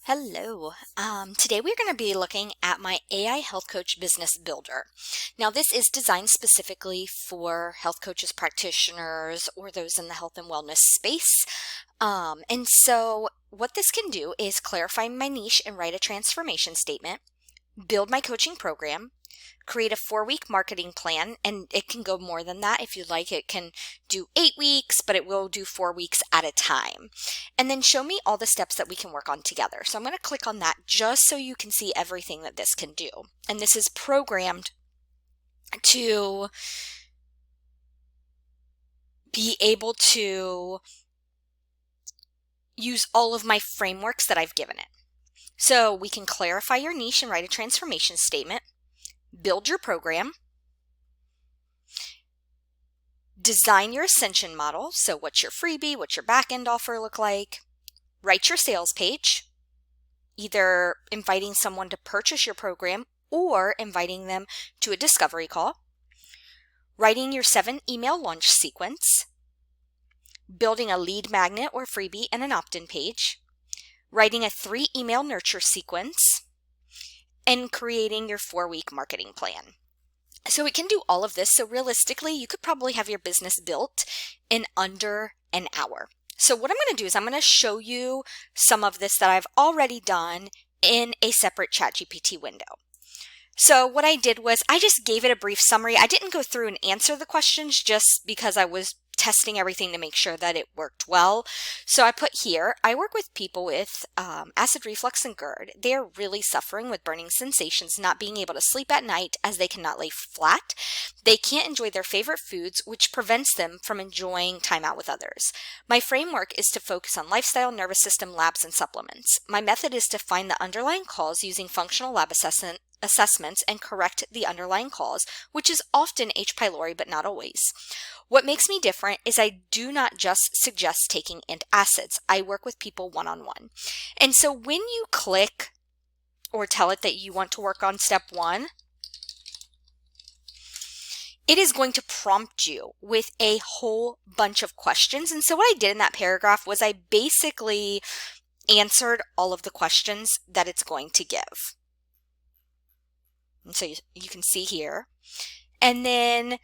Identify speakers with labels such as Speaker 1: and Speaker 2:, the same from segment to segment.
Speaker 1: Hello. Today we're going to be looking at my AI Health Coach Business Builder. Now, this is designed specifically for health coaches, practitioners, or those in the health and wellness space. And so what this can do is clarify my niche and write a transformation statement, build my coaching program, create a 4-week marketing plan, and it can go more than that if you'd like. It can do 8 weeks, but it will do 4 weeks at a time. And then show me all the steps that we can work on together. So I'm going to click on that just so you can see everything that this can do. And this is programmed to be able to use all of my frameworks that I've given it. So we can clarify your niche and write a transformation statement, build your program, design your ascension model. So what's your freebie? What's your back-end offer look like? Write your sales page, either inviting someone to purchase your program or inviting them to a discovery call. Writing your 7 email launch sequence, building a lead magnet or freebie and an opt-in page, writing a 3 email nurture sequence, and creating your 4-week marketing plan. So it can do all of this. So realistically, you could probably have your business built in under an hour. So what I'm going to do is I'm going to show you some of this that I've already done in a separate ChatGPT window. So what I did was I just gave it a brief summary. I didn't go through and answer the questions just because I was testing everything to make sure that it worked well. So I put here, I work with people with acid reflux and GERD. They are really suffering with burning sensations, not being able to sleep at night as they cannot lay flat. They can't enjoy their favorite foods, which prevents them from enjoying time out with others. My framework is to focus on lifestyle, nervous system, labs, and supplements. My method is to find the underlying cause using functional lab assessments and correct the underlying cause, which is often H. pylori, but not always. What makes me different is I do not just suggest taking antacids. I work with people one-on-one. And so when you click or tell it that you want to work on step 1, it is going to prompt you with a whole bunch of questions. And so what I did in that paragraph was I basically answered all of the questions that it's going to give. And so you can see here. And then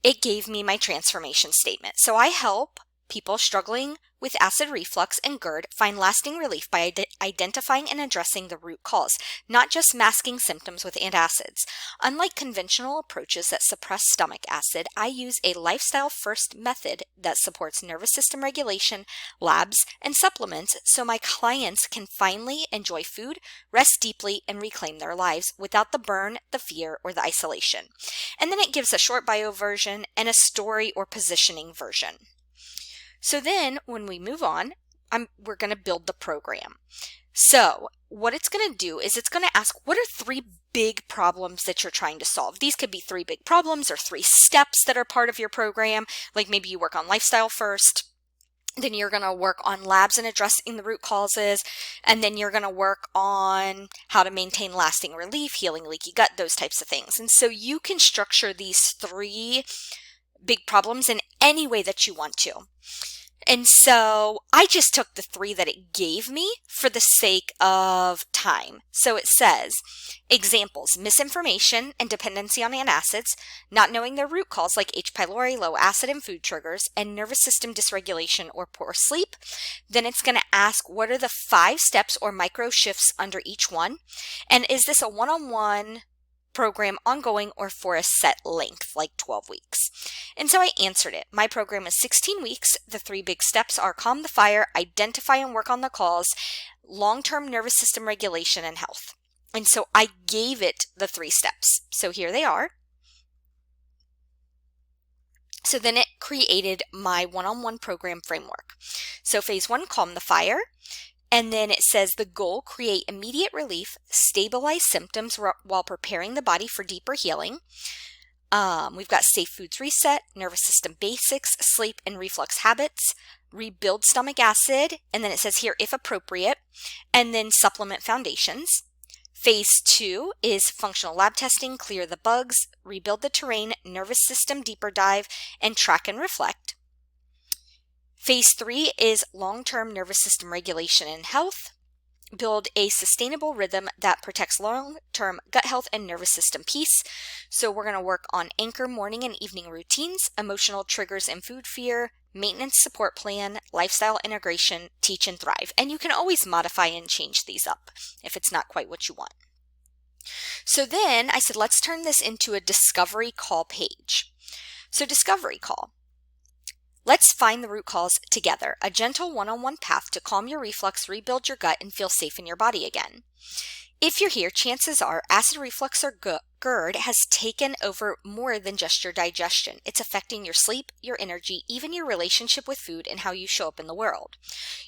Speaker 1: it gave me my transformation statement. So I help people struggling with acid reflux and GERD find lasting relief by identifying and addressing the root cause, not just masking symptoms with antacids. Unlike conventional approaches that suppress stomach acid, I use a lifestyle-first method that supports nervous system regulation, labs, and supplements so my clients can finally enjoy food, rest deeply, and reclaim their lives without the burn, the fear, or the isolation. And then it gives a short bio version and a story or positioning version. So then when we move on, we're going to build the program. So what it's going to do is it's going to ask, what are 3 big problems that you're trying to solve? These could be 3 big problems or 3 steps that are part of your program. Like maybe you work on lifestyle first, then you're going to work on labs and addressing the root causes, and then you're going to work on how to maintain lasting relief, healing leaky gut, those types of things. And so you can structure these 3 big problems in any way that you want to. And so I just took the 3 that it gave me for the sake of time. So it says, examples, misinformation and dependency on antacids, not knowing their root cause like H. pylori, low acid and food triggers, and nervous system dysregulation or poor sleep. Then it's going to ask, what are the 5 steps or micro shifts under each one? And is this a one-on-one program ongoing or for a set length, like 12 weeks? And so I answered it. My program is 16 weeks. The 3 big steps are calm the fire, identify and work on the cause, long-term nervous system regulation, and health. And so I gave it the 3 steps. So here they are. So then it created my one-on-one program framework. So phase 1, calm the fire. And then it says the goal, create immediate relief, stabilize symptoms while preparing the body for deeper healing. We've got safe foods reset, nervous system basics, sleep and reflux habits, rebuild stomach acid, and then it says here, if appropriate, and then supplement foundations. Phase 2 is functional lab testing, clear the bugs, rebuild the terrain, nervous system deeper dive, and track and reflect. Phase 3 is long-term nervous system regulation and health. Build a sustainable rhythm that protects long-term gut health and nervous system peace. So we're going to work on anchor morning and evening routines, emotional triggers and food fear, maintenance support plan, lifestyle integration, teach and thrive. And you can always modify and change these up if it's not quite what you want. So then I said, let's turn this into a discovery call page. So discovery call. Let's find the root cause together, a gentle one-on-one path to calm your reflux, rebuild your gut, and feel safe in your body again. If you're here, chances are acid reflux or GERD has taken over more than just your digestion. It's affecting your sleep, your energy, even your relationship with food and how you show up in the world.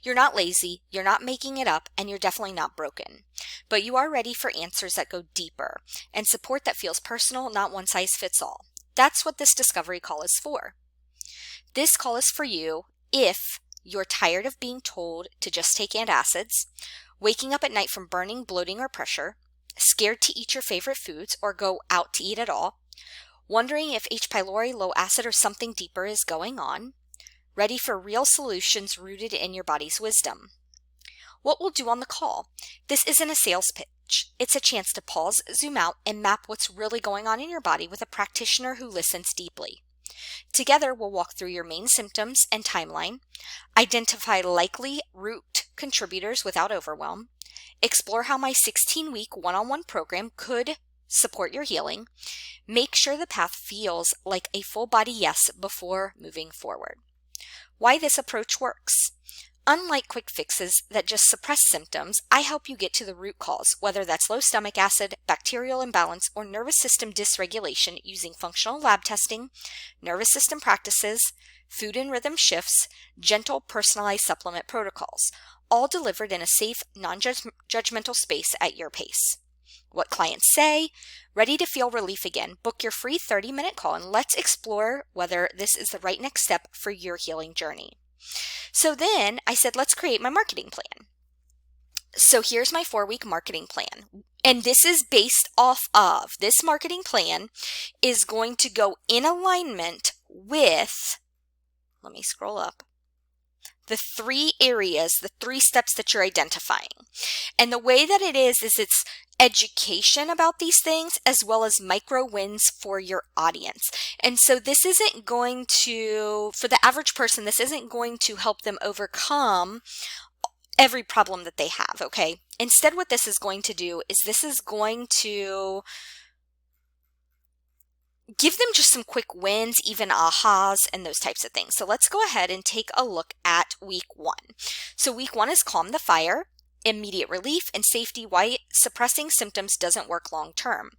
Speaker 1: You're not lazy, you're not making it up, and you're definitely not broken. But you are ready for answers that go deeper and support that feels personal, not one size fits all. That's what this discovery call is for. This call is for you if you're tired of being told to just take antacids, waking up at night from burning, bloating, or pressure, scared to eat your favorite foods or go out to eat at all, wondering if H. pylori, low acid, or something deeper is going on, ready for real solutions rooted in your body's wisdom. What we'll do on the call. This isn't a sales pitch. It's a chance to pause, zoom out, and map what's really going on in your body with a practitioner who listens deeply. Together, we'll walk through your main symptoms and timeline, identify likely root contributors without overwhelm, explore how my 16-week one-on-one program could support your healing, make sure the path feels like a full body yes before moving forward. Why this approach works. Unlike quick fixes that just suppress symptoms, I help you get to the root cause, whether that's low stomach acid, bacterial imbalance, or nervous system dysregulation using functional lab testing, nervous system practices, food and rhythm shifts, gentle personalized supplement protocols, all delivered in a safe, non-judgmental space at your pace. What clients say, ready to feel relief again, book your free 30-minute call and let's explore whether this is the right next step for your healing journey. So then I said, let's create my marketing plan. So here's my 4-week marketing plan. And this is based off of, this marketing plan is going to go in alignment with, let me scroll up, the 3 areas, the 3 steps that you're identifying. And the way that it is it's education about these things as well as micro wins for your audience. And so this isn't going to, for the average person, this isn't going to help them overcome every problem that they have, okay? Instead, what this is going to do is this is going to give them just some quick wins, even ahas, and those types of things. So let's go ahead and take a look at week 1. So week 1 is calm the fire, immediate relief, and safety, why suppressing symptoms doesn't work long term.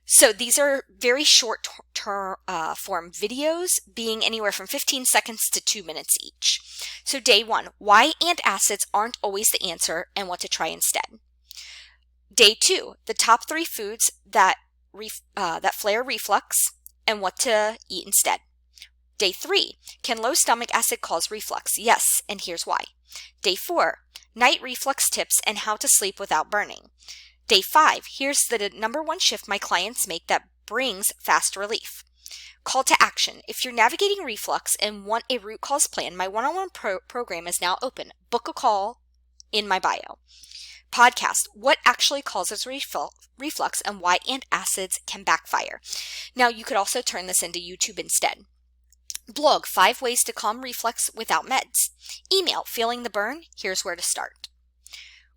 Speaker 1: So these are very short form videos, being anywhere from 15 seconds to 2 minutes each. So day 1, why antacids aren't always the answer and what to try instead. Day 2, the top 3 foods that flare reflux and what to eat instead. Day 3, can low stomach acid cause reflux? Yes, and here's why. Day 4, night reflux tips and how to sleep without burning. Day 5, here's the #1 shift my clients make that brings fast relief. Call to action. If you're navigating reflux and want a root cause plan, my one-on-one program is now open. Book a call in my bio. Podcast, what actually causes reflux and why antacids can backfire. Now, you could also turn this into YouTube instead. Blog, 5 ways to calm reflux without meds. Email, feeling the burn? Here's where to start.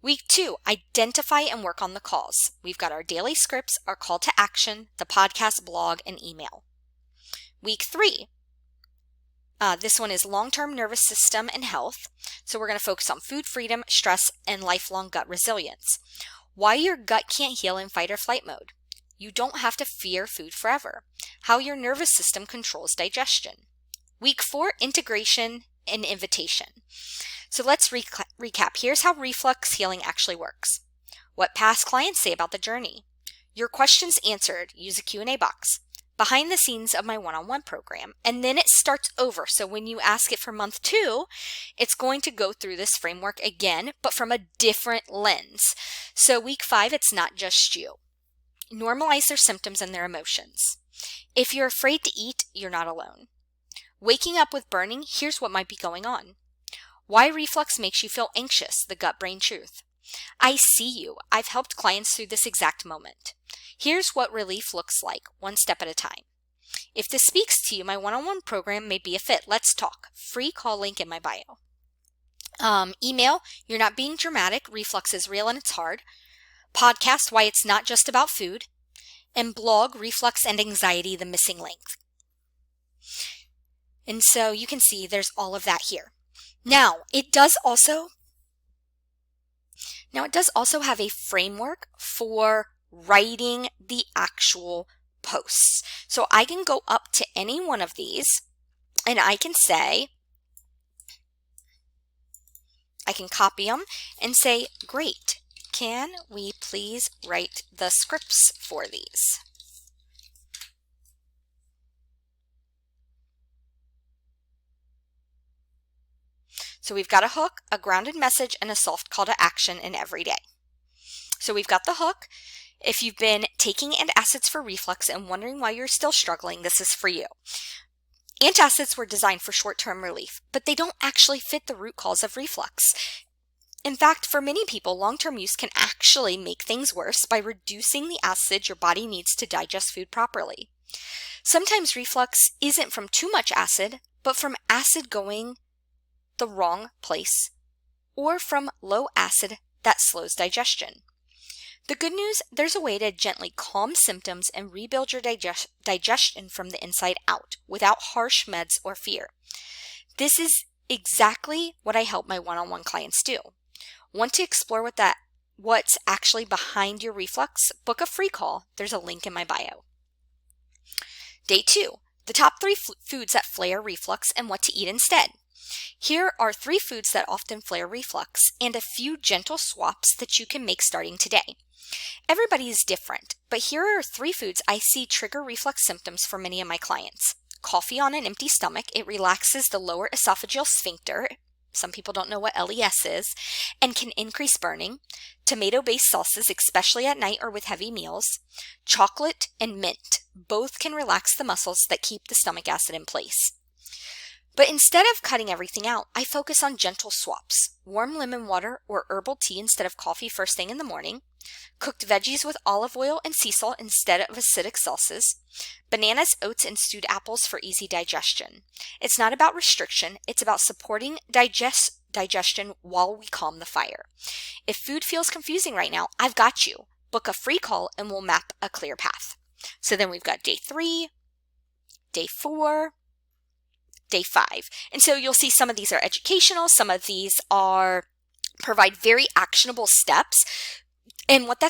Speaker 1: Week 2, identify and work on the calls. We've got our daily scripts, our call to action, the podcast, blog, and email. Week 3, this one is long-term nervous system and health. So we're going to focus on food freedom, stress, and lifelong gut resilience. Why your gut can't heal in fight or flight mode. You don't have to fear food forever. How your nervous system controls digestion. Week 4, integration and invitation. So let's recap. Here's how reflux healing actually works. What past clients say about the journey. Your questions answered. Use a Q&A box. Behind the scenes of my one-on-one program. And then it starts over. So when you ask it for month 2, it's going to go through this framework again, but from a different lens. So week 5, it's not just you. Normalize their symptoms and their emotions. If you're afraid to eat, you're not alone. Waking up with burning, here's what might be going on. Why reflux makes you feel anxious, the gut-brain truth. I see you. I've helped clients through this exact moment. Here's what relief looks like, one step at a time. If this speaks to you, my one-on-one program may be a fit. Let's talk. Free call link in my bio. Email, you're not being dramatic. Reflux is real and it's hard. Podcast, why it's not just about food. And blog, reflux and anxiety, the missing link. And so you can see there's all of that here. Now, it does also have a framework for writing the actual posts. So I can go up to any one of these and I can say, I can copy them and say, great, can we please write the scripts for these? So we've got a hook, a grounded message, and a soft call to action in every day. So we've got the hook. If you've been taking antacids for reflux and wondering why you're still struggling, this is for you. Antacids were designed for short-term relief, but they don't actually fit the root cause of reflux. In fact, for many people, long-term use can actually make things worse by reducing the acid your body needs to digest food properly. Sometimes reflux isn't from too much acid, but from acid going the wrong place, or from low acid that slows digestion. The good news, there's a way to gently calm symptoms and rebuild your digestion from the inside out without harsh meds or fear. This is exactly what I help my one-on-one clients do. Want to explore what's actually behind your reflux? Book a free call. There's a link in my bio. Day 2, the top 3 foods that flare reflux and what to eat instead. Here are 3 foods that often flare reflux and a few gentle swaps that you can make starting today. Everybody is different, but here are 3 foods I see trigger reflux symptoms for many of my clients. Coffee on an empty stomach. It relaxes the lower esophageal sphincter. Some people don't know what LES is, and can increase burning. Tomato-based sauces, especially at night or with heavy meals. Chocolate and mint. Both can relax the muscles that keep the stomach acid in place. But instead of cutting everything out, I focus on gentle swaps. Warm lemon water or herbal tea instead of coffee first thing in the morning. Cooked veggies with olive oil and sea salt instead of acidic sauces. Bananas, oats, and stewed apples for easy digestion. It's not about restriction, it's about supporting digestion while we calm the fire. If food feels confusing right now, I've got you. Book a free call and we'll map a clear path. So then we've got day 3, day 4, day 5. And so you'll see some of these are educational, some of these provide very actionable steps. And what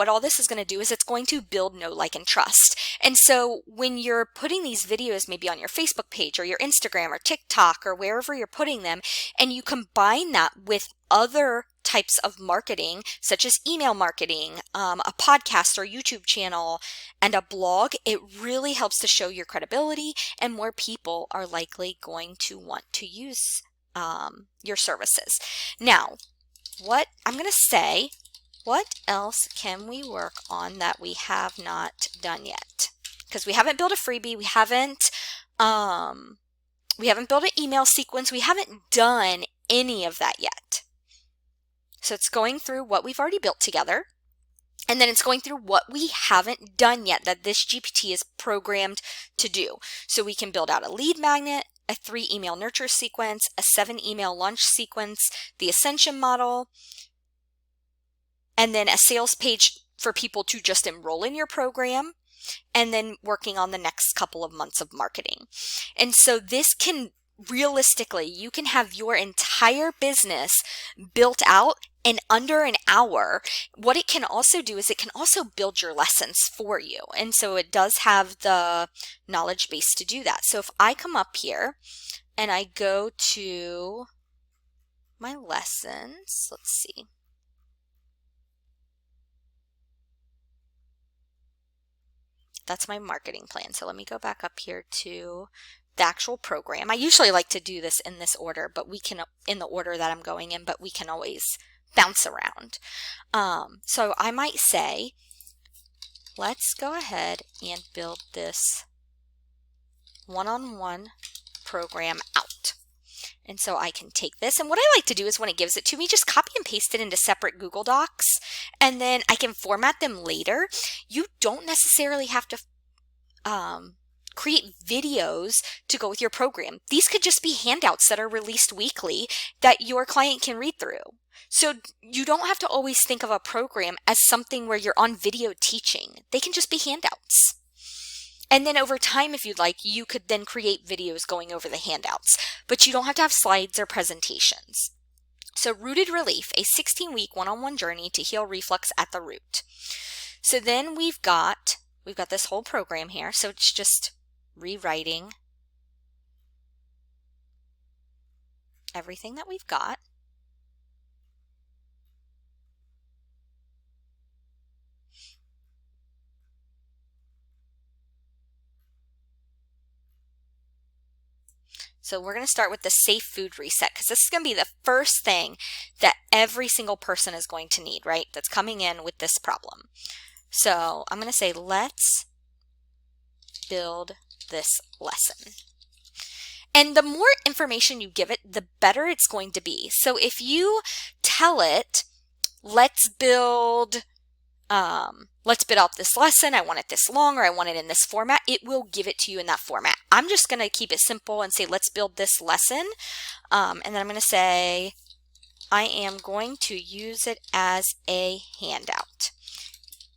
Speaker 1: all this is going to do is it's going to build know, like, and trust. And so when you're putting these videos maybe on your Facebook page or your Instagram or TikTok or wherever you're putting them, and you combine that with other types of marketing, such as email marketing, a podcast or YouTube channel, and a blog, it really helps to show your credibility, and more people are likely going to want to use your services. Now, what else can we work on that we have not done yet? Because we haven't built a freebie, we haven't built an email sequence, we haven't done any of that yet. So it's going through what we've already built together, and then it's going through what we haven't done yet that this GPT is programmed to do. So we can build out a lead magnet, a 3 email nurture sequence, a 7 email launch sequence, the ascension model, and then a sales page for people to just enroll in your program, and then working on the next couple of months of marketing. And so this can realistically, you can have your entire business built out in under an hour. What it can also do is it can also build your lessons for you. And so it does have the knowledge base to do that. So if I come up here and I go to my lessons, let's see. That's my marketing plan. So let me go back up here to the actual program. I usually like to do this in this order, but we can, in the order that I'm going in, but we can always bounce around. So I might say, let's go ahead and build this one-on-one program out. And so I can take this, and what I like to do is when it gives it to me, just copy and paste it into separate Google Docs, and then I can format them later. You don't necessarily have to create videos to go with your program. These could just be handouts that are released weekly that your client can read through. So you don't have to always think of a program as something where you're on video teaching. They can just be handouts. And then over time, if you'd like, you could then create videos going over the handouts, but you don't have to have slides or presentations. So Rooted Relief, a 16-week one-on-one journey to heal reflux at the root. So then we've got this whole program here. So it's just rewriting everything that we've got. So we're going to start with the safe food reset, because this is going to be the first thing that every single person is going to need, right? That's coming in with this problem. So I'm going to say, let's build this lesson. And the more information you give it, the better it's going to be. So if you tell it, let's build out this lesson, I want it this long, or I want it in this format, it will give it to you in that format. I'm just going to keep it simple and say, let's build this lesson. And then I'm going to say, I am going to use it as a handout.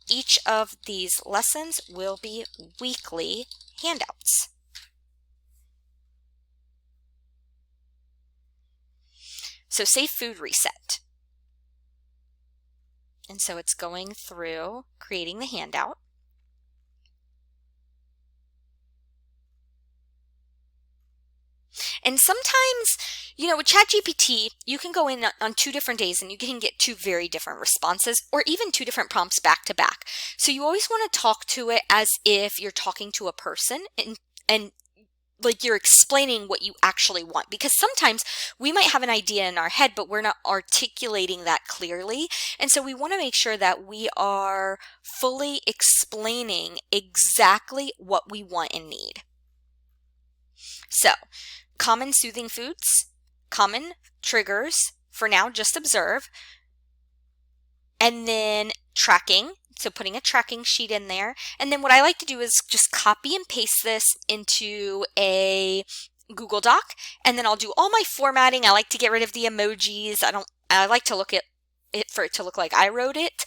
Speaker 1: Each of these lessons will be weekly handouts. So safe food reset. And so it's going through creating the handout. And sometimes, with ChatGPT, you can go in on 2 different days and you can get 2 very different responses, or even 2 different prompts back to back. So you always want to talk to it as if you're talking to a person and like you're explaining what you actually want, because sometimes we might have an idea in our head, but we're not articulating that clearly. And so we want to make sure that we are fully explaining exactly what we want and need. So, common soothing foods, common triggers, for now, just observe, and then tracking. So putting a tracking sheet in there. And then what I like to do is just copy and paste this into a Google Doc, and then I'll do all my formatting. I like to get rid of the emojis. I like to look at it for it to look like I wrote it.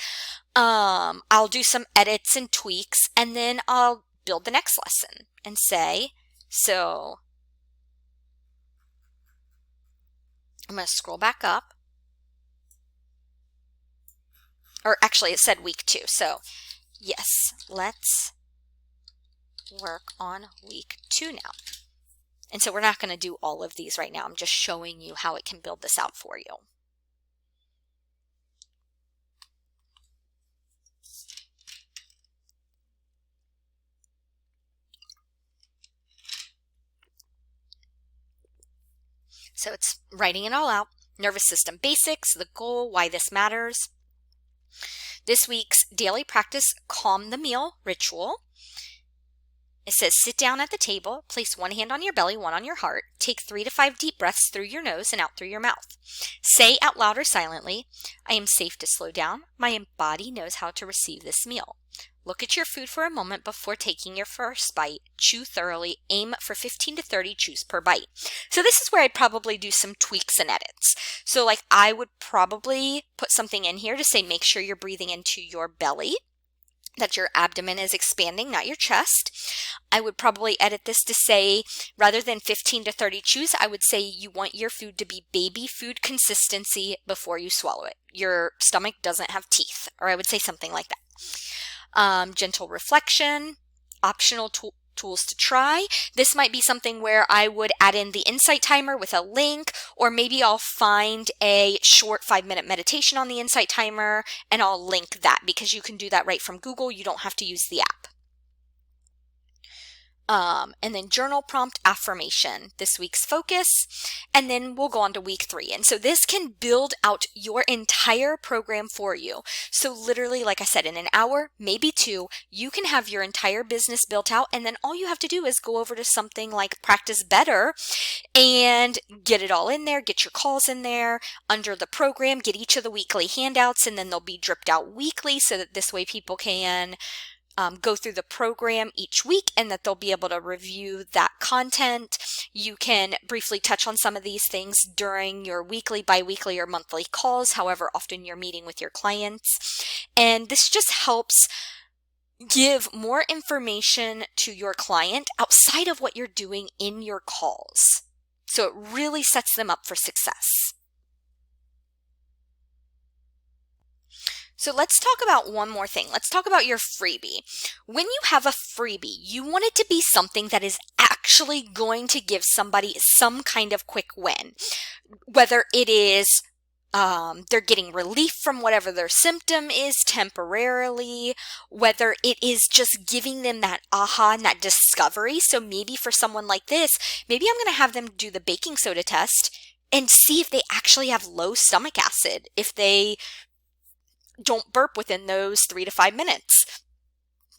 Speaker 1: I'll do some edits and tweaks, and then I'll build the next lesson and say, so I'm going to scroll back up. Or actually, it said week 2. So yes, let's work on week 2 now. And so we're not going to do all of these right now. I'm just showing you how it can build this out for you. So it's writing it all out. Nervous system basics, the goal, why this matters. This week's daily practice, calm the meal ritual. It says, sit down at the table, place one hand on your belly, one on your heart, take 3 to 5 deep breaths through your nose and out through your mouth. Say out loud or silently, I am safe to slow down. My body knows how to receive this meal. Look at your food for a moment before taking your first bite. Chew thoroughly. Aim for 15 to 30 chews per bite. So this is where I'd probably do some tweaks and edits. So like I would probably put something in here to say make sure you're breathing into your belly, that your abdomen is expanding, not your chest. I would probably edit this to say, rather than 15 to 30 chews, I would say you want your food to be baby food consistency before you swallow it. Your stomach doesn't have teeth, or I would say something like that. Gentle reflection, optional tools to try. This might be something where I would add in the insight timer with a link, or maybe I'll find a short 5-minute meditation on the insight timer and I'll link that, because you can do that right from Google. You don't have to use the app. And then journal prompt affirmation, this week's focus, and then we'll go on to week 3. And so this can build out your entire program for you. So literally, like I said, in an hour, maybe 2, you can have your entire business built out. And then all you have to do is go over to something like Practice Better and get it all in there, get your calls in there under the program, get each of the weekly handouts, and then they'll be dripped out weekly so that this way people can go through the program each week and that they'll be able to review that content. You can briefly touch on some of these things during your weekly, bi-weekly, or monthly calls, however often you're meeting with your clients. And this just helps give more information to your client outside of what you're doing in your calls. So it really sets them up for success. So let's talk about one more thing. Let's talk about your freebie. When you have a freebie, you want it to be something that is actually going to give somebody some kind of quick win. Whether it is they're getting relief from whatever their symptom is temporarily, whether it is just giving them that aha and that discovery. So maybe for someone like this, maybe I'm going to have them do the baking soda test and see if they actually have low stomach acid, if they don't burp within those 3 to 5 minutes.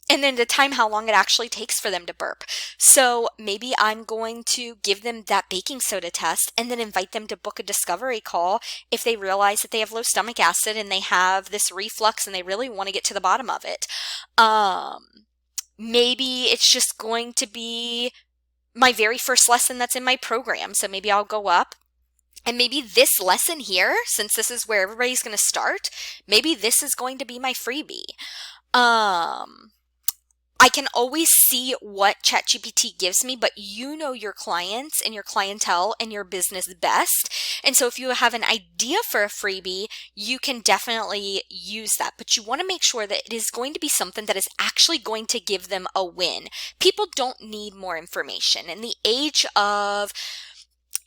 Speaker 1: And then to time how long it actually takes for them to burp. So maybe I'm going to give them that baking soda test and then invite them to book a discovery call if they realize that they have low stomach acid and they have this reflux and they really want to get to the bottom of it. Maybe it's just going to be my very first lesson that's in my program. So maybe I'll go up. And maybe this lesson here, since this is where everybody's going to start, maybe this is going to be my freebie. I can always see what ChatGPT gives me, but you know your clients and your clientele and your business best. And so if you have an idea for a freebie, you can definitely use that. But you want to make sure that it is going to be something that is actually going to give them a win. People don't need more information. In the age of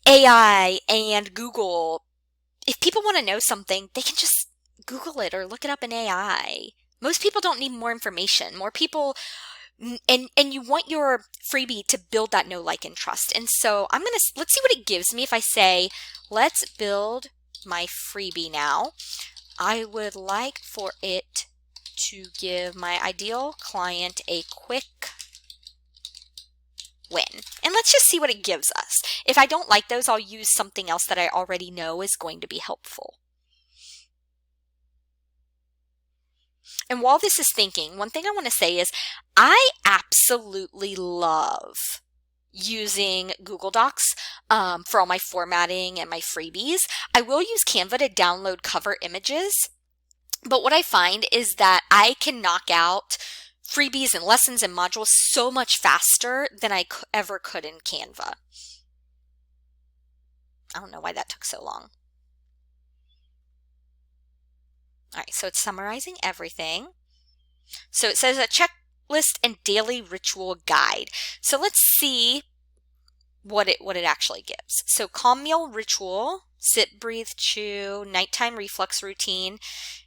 Speaker 1: AI and Google, if people want to know something, they can just Google it or look it up in AI. Most people don't need more information. More people, and you want your freebie to build that know, like, and trust. And so let's see what it gives me if I say, let's build my freebie now. I would like for it to give my ideal client a quick win. And let's just see what it gives us. If I don't like those, I'll use something else that I already know is going to be helpful. And while this is thinking, one thing I want to say is I absolutely love using Google Docs for all my formatting and my freebies. I will use Canva to download cover images, but what I find is that I can knock out freebies and lessons and modules so much faster than I ever could in Canva. I don't know why that took so long. All right, so it's summarizing everything. So it says a checklist and daily ritual guide. So let's see what it actually gives. So calm meal ritual, sit, breathe, chew, nighttime reflux routine,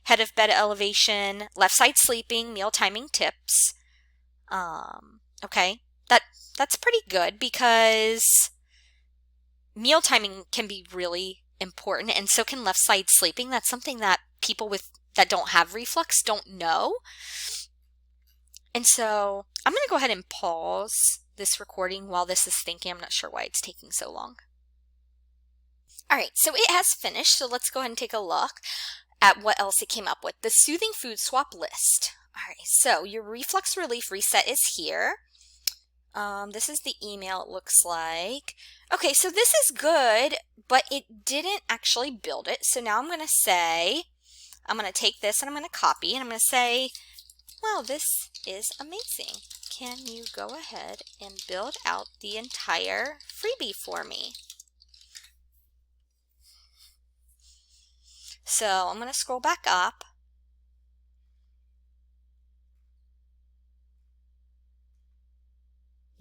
Speaker 1: head of bed elevation, left side sleeping, meal timing tips. Okay, that's pretty good because meal timing can be really important, and so can left side sleeping. That's something that people that don't have reflux don't know. And so I'm going to go ahead and pause this recording while this is thinking. I'm not sure why it's taking so long. All right, so it has finished. So let's go ahead and take a look at what else it came up with. The soothing food swap list. All right, so your reflux relief reset is here. This is the email it looks like. Okay, so this is good, but it didn't actually build it. So now I'm going to say, I'm going to take this and I'm going to copy, and I'm going to say, wow, this is amazing. Can you go ahead and build out the entire freebie for me? So I'm going to scroll back up.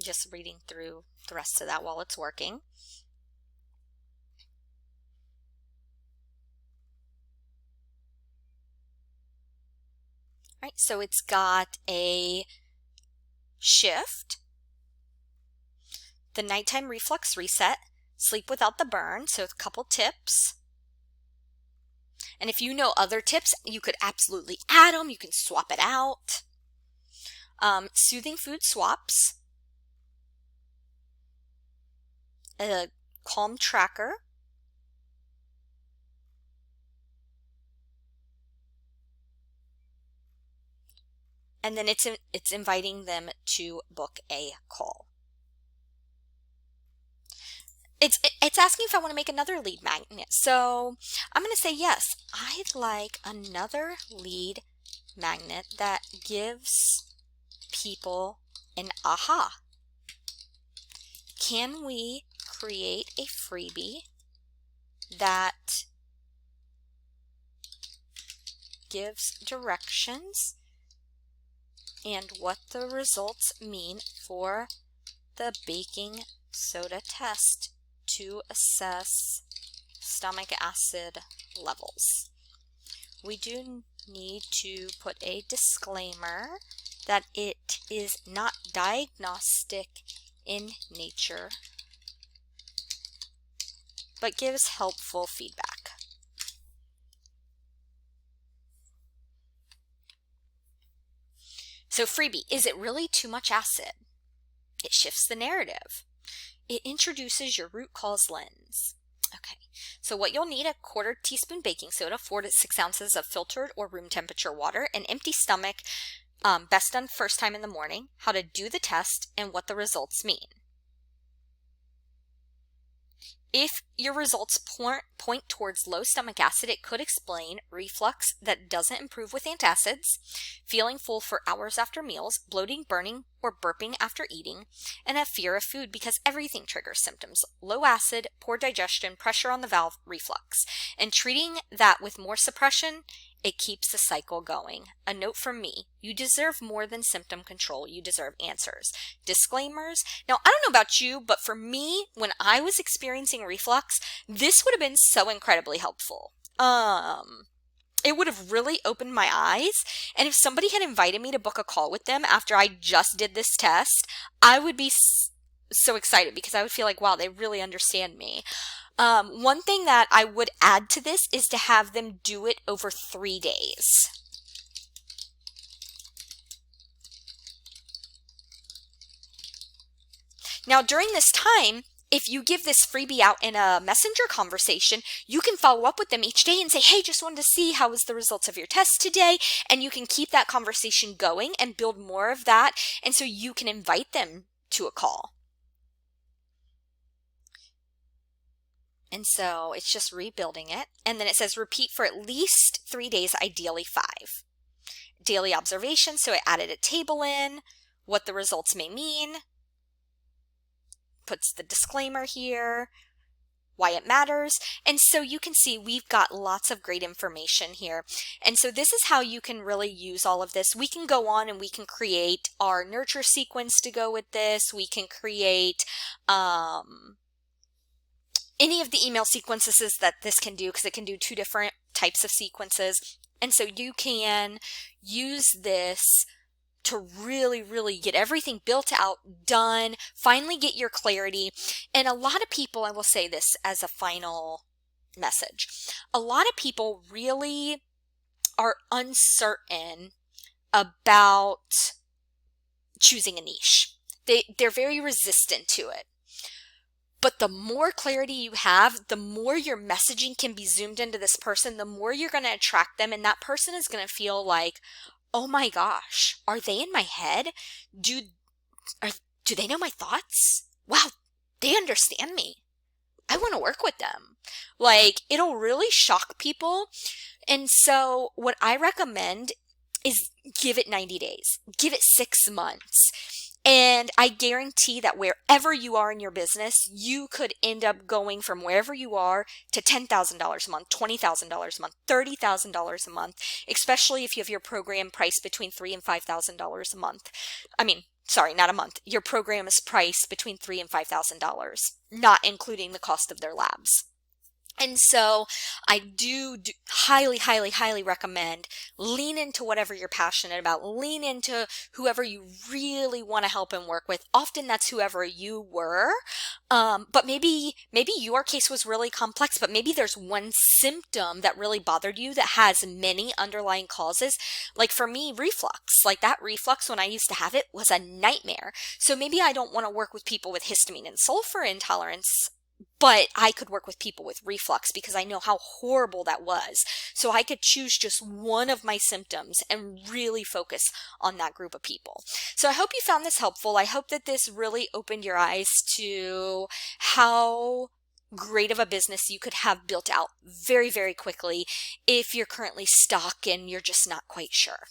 Speaker 1: Just reading through the rest of that while it's working. All right, so it's got a shift, the nighttime reflux reset, sleep without the burn, so a couple tips. And if you know other tips, you could absolutely add them. You can swap it out. Soothing food swaps, a calm tracker, and then it's inviting them to book a call. It's asking if I want to make another lead magnet. So I'm going to say yes. I'd like another lead magnet that gives people an aha. Can we create a freebie that gives directions and what the results mean for the baking soda test to assess stomach acid levels? We do need to put a disclaimer that it is not diagnostic in nature, but gives helpful feedback. So freebie, is it really too much acid? It shifts the narrative. It introduces your root cause lens. Okay, so what you'll need: a 1/4 teaspoon baking soda, 4 to 6 ounces of filtered or room temperature water, an empty stomach, best done first time in the morning, how to do the test, and what the results mean. If your results point towards low stomach acid, it could explain reflux that doesn't improve with antacids, feeling full for hours after meals, bloating, burning, or burping after eating, and a fear of food because everything triggers symptoms: low acid, poor digestion, pressure on the valve, reflux. And treating that with more suppression, it keeps the cycle going. A note from me: you deserve more than symptom control. You deserve answers. Disclaimers. Now, I don't know about you, but for me, when I was experiencing reflux, this would have been so incredibly helpful. It would have really opened my eyes. And if somebody had invited me to book a call with them after I just did this test, I would be so excited because I would feel like, wow, they really understand me. One thing that I would add to this is to have them do it over 3 days. Now, during this time, if you give this freebie out in a messenger conversation, you can follow up with them each day and say, hey, just wanted to see how was the results of your test today. And you can keep that conversation going and build more of that. And so you can invite them to a call. And so it's just rebuilding it. And then it says repeat for at least 3 days, ideally 5. Daily observation. So it added a table in, what the results may mean, puts the disclaimer here, why it matters. And so you can see we've got lots of great information here. And so this is how you can really use all of this. We can go on and we can create our nurture sequence to go with this. We can create any of the email sequences that this can do, because it can do 2 different types of sequences. And so you can use this to really, really get everything built out, done, finally get your clarity. And a lot of people, I will say this as a final message, a lot of people really are uncertain about choosing a niche. They're very resistant to it. But the more clarity you have, the more your messaging can be zoomed into this person, the more you're going to attract them. And that person is going to feel like, oh my gosh, are they in my head? Do they know my thoughts? Wow, they understand me. I want to work with them. Like, it'll really shock people. And so what I recommend is give it 90 days. Give it 6 months. And I guarantee that wherever you are in your business, you could end up going from wherever you are to $10,000 a month, $20,000 a month, $30,000 a month, especially if you have your program priced between $3,000 and $5,000 a month. I mean, sorry, not a month. Your program is priced between $3,000 and $5,000, not including the cost of their labs. And so I do highly, highly, highly recommend lean into whatever you're passionate about. Lean into whoever you really want to help and work with. Often that's whoever you were. But maybe your case was really complex, but maybe there's one symptom that really bothered you that has many underlying causes. Like for me, reflux. Like that reflux when I used to have it was a nightmare. So maybe I don't want to work with people with histamine and sulfur intolerance, but I could work with people with reflux because I know how horrible that was. So I could choose just one of my symptoms and really focus on that group of people. So I hope you found this helpful. I hope that this really opened your eyes to how great of a business you could have built out very, very quickly if you're currently stuck and you're just not quite sure.